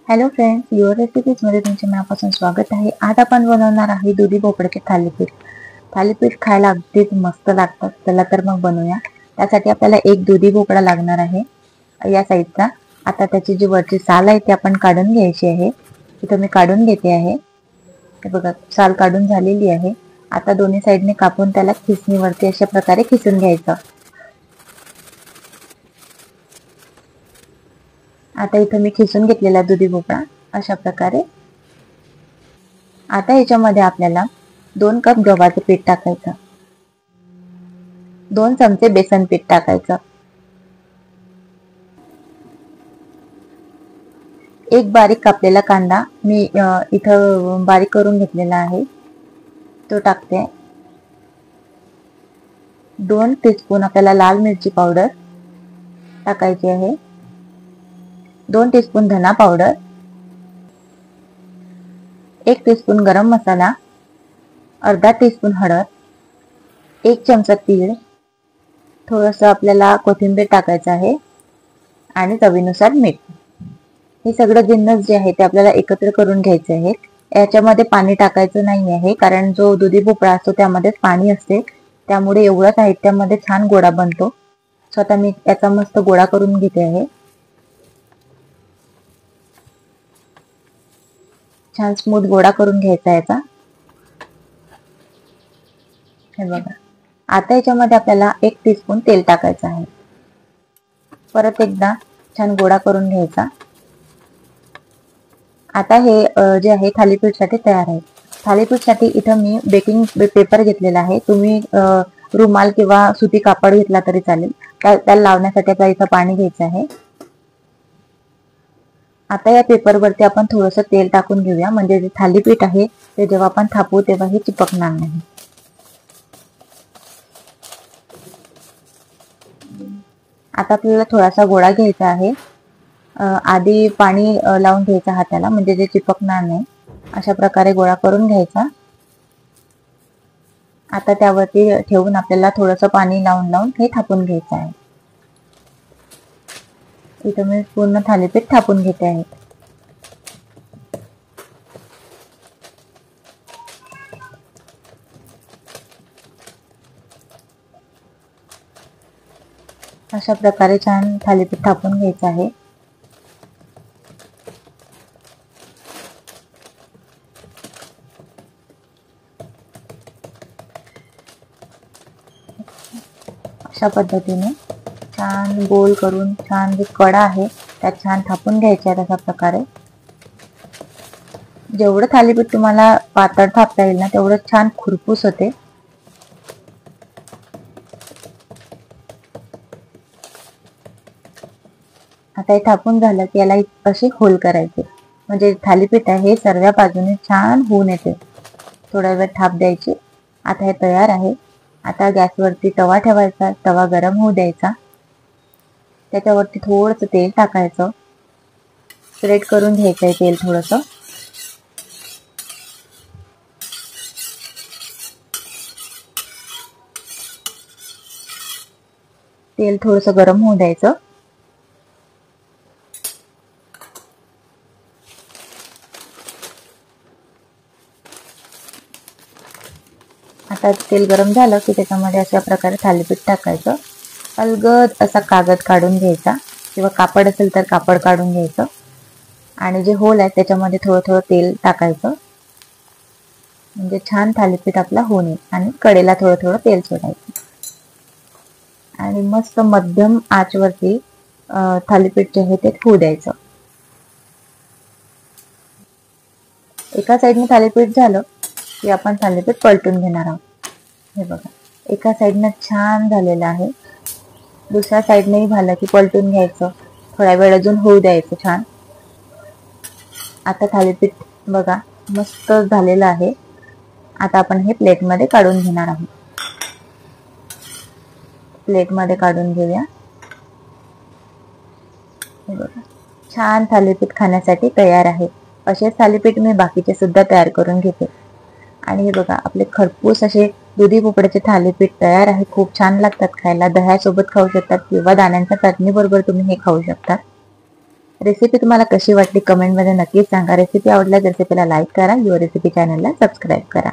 Hello friends, your रेसिपीजमध्ये तुमचे मनापासून स्वागत आहे. आज आपण बनवणार आहे दुधी भोपळ्याचे थालीपीठ. थालीपीठ खायला अगदीच मस्त लागतात. चला तर मग बनवूया. त्यासाठी आपल्याला एक दुधी भोपळा लागणार आहे या साईजचा. आता त्याची जी वरची साल आहे ती आपण काढून घ्यायची आहे. इथं मी काढून घेते आहे. हे बघा, साल काढून झालेली आहे. आता दोन्ही साईडने कापून त्याला खिसणीवरती अशा प्रकारे खिसून घ्यायचं. आता इथं मी खिसून घेतलेला दुधी भोपळा अशा प्रकारे. आता याच्यामध्ये आपल्याला 2 कप गव्हाचं पीठ टाकायचं, 2 चमचे बेसन पीठ टाकायचं, एक बारीक कापलेला कांदा मी इथं बारीक करून घेतलेला आहे तो टाकते. 2 टीस्पून आपल्याला लाल मिरची पावडर टाकायची आहे, 2 टीस्पून धना पावडर, 1 टीस्पून गरम मसाला, अर्धा टीस्पून हळद, 1 चमचा तीळ, थोडंसं आपल्याला कोथिंबीर टाकायचं आहे आणि चवीनुसार मीठ. हे सगळं जिन्नस जे आहे ते आपल्याला एकत्र करून घ्यायचे आहे. याच्यामध्ये पाणी टाकायचं नाही आहे, कारण जो दुधी भोपळा असतो त्यामध्ये पाणी असते, त्यामुळे एवढ्या साहित्यामध्ये छान गोळा बनतो. स्वतः मी याचा मस्त गोळा करून घेते आहे. छान स्मूथ गोळा करून घ्यायचा याचा. हे बघा, आता याच्यामध्ये आपल्याला 1 टीस्पून तेल टाकायचं आहे. परत एकदा छान गोळा करून घ्यायचा. आता हे जे आहे थालीपीठसाठी तयार आहे. थालीपीठसाठी इथं मी बेकिंग पेपर घेतलेला आहे. तुम्ही रुमाल किंवा सुती कापड घेतला तरी चालेल. त्याला लावण्यासाठी आपल्याला इथं पाणी घ्यायचं आहे. आता या पेपरवरती आपण थोडंसं तेल टाकून घेऊया, म्हणजे जे थालीपीठ आहे ते जेव्हा आपण थापू तेव्हा हे चिपकणार नाही. आता आपल्याला थोडासा गोळा घ्यायचा आहे. आधी पाणी लावून घ्यायचं हाताला, म्हणजे ते चिपकणार नाही. अशा प्रकारे गोळा करून घ्यायचा. आता त्यावरती ठेवून आपल्याला थोडंसं पाणी लावून लावून हे थापून घ्यायचं आहे. इथं मी पूर्ण थालीपीठ थापून घेते आहे. अशा प्रकारे छान थालीपीठ थापून घ्यायचं आहे. अशा पद्धतीने छान गोल करून छान जे कडा आहे त्यात छान थापून घ्यायचे आहे. अशा प्रकारे जेवढं थालीपीठ तुम्हाला पातळ थापता येईल ना तेवढं छान खुरपूस होते. आता हे थापून झालं की याला असे होल करायचे, म्हणजे थालीपीठ आहे हे सर्व बाजूने छान होऊन येते. थोडा वेळ थाप द्यायची. आता हे तयार आहे. आता गॅसवरती तवा ठेवायचा, तवा गरम होऊ द्यायचा. त्याच्यावरती थोडंसं तेल टाकायचं, स्प्रेड करून घ्यायचं आहे तेल थोडंसं. तेल थोडंसं गरम होऊ द्यायचं. आता तेल गरम झालं की त्याच्यामध्ये अशा प्रकारे थालीपीठ टाकायचं. अलगद असा कागद काढून घ्यायचा किंवा कापड असेल तर कापड काढून घ्यायचं आणि जे होल आहे त्याच्यामध्ये थोडं थोडं तेल टाकायचं, म्हणजे छान थालीपीठ आपला होऊन येईल. आणि कडेला थोडं थोडं तेल सोडायचं आणि मस्त मध्यम आचवरती थालीपीठ जे आहे ते होऊ द्यायचं. एका साईडने थालीपीठ झालं की आपण थालीपीठ पलटून घेणार आहोत. हे बघा, एका साईडनं छान झालेलं आहे. दुसऱ्या साईडनेही झालं की पलटून घ्यायचं, थोडा वेळ अजून होऊ द्यायचं छान. आता थालीपीठ बघा मस्त झालेलं आहे. आता आपण हे प्लेटमध्ये काढून घेणार आहोत. प्लेटमध्ये काढून घेऊया. हे बघा, छान थालीपीठ खाण्यासाठी तयार आहे. असेच थालीपीठ मी बाकीचे सुद्धा तयार करून घेते. आणि हे बघा, आपले खरपूस असे दुधी भोपळ्याचे थालीपीठ तयार आहे. खूप छान लागतात खायला. दह्यासोबत खाऊ शकतात किंवा दाण्यांच्या चटणी बरोबर तुम्ही हे खाऊ शकता. रेसिपी तुम्हाला कशी वाटली कमेंटमध्ये नक्कीच सांगा. रेसिपी आवडल्यास रेसिपीला लाईक करा, युअर रेसिपी चॅनलला सबस्क्राईब करा.